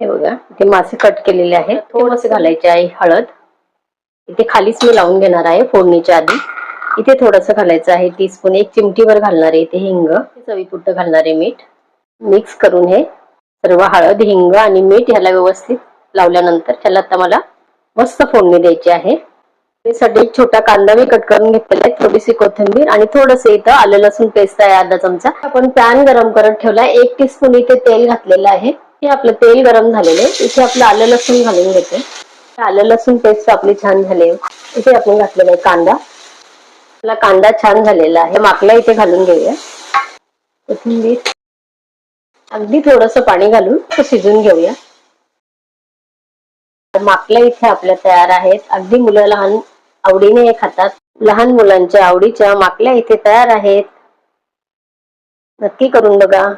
हे बघा इथे मासे कट केलेले आहेत, थोडंसं घालायचे आहे हळद. इथे खालीच मी लावून घेणार आहे फोडणीच्या आधी. इथे थोडंसं घालायचं आहे टीस्पून, 1 चिमटीभर घालणार आहे इथे हिंग, चवीपुरतं घालणार आहे मीठ. मिक्स करून हे सर्व हळद, हिंग आणि मीठ ह्याला व्यवस्थित लावल्यानंतर ह्याला आता मला मस्त फोडणी द्यायची आहे. त्यासाठी एक छोटा कांदा मी कट करून घेतलेला आहे, थोडीशी कोथिंबीर आणि थोडंसं इथं आलं लसूण पेस्ट आहे अर्धा चमचा. आपण पॅन गरम करत ठेवला, 1 टीस्पून इथे तेल घातलेलं आहे. हे आपलं तेल गरम झालेलं आहे. इथे आपलं आलं लसूण घालून घेते. आलं लसूण पेस्ट आपली छान झाली. इथे आपण घातलेला आहे कांदा. आपला कांदा छान झालेला आहे. माकला इथे घालून घेऊया. कोथिंबीर, अगदी थोडंसं पाणी घालून शिजून घेऊया. माकला इथे आपल्या तयार आहेत. अगदी मुलं लहान आवडीने हे खातात. लहान मुलांच्या आवडीच्या माकल्या इथे तयार आहेत. नक्की करून बघा.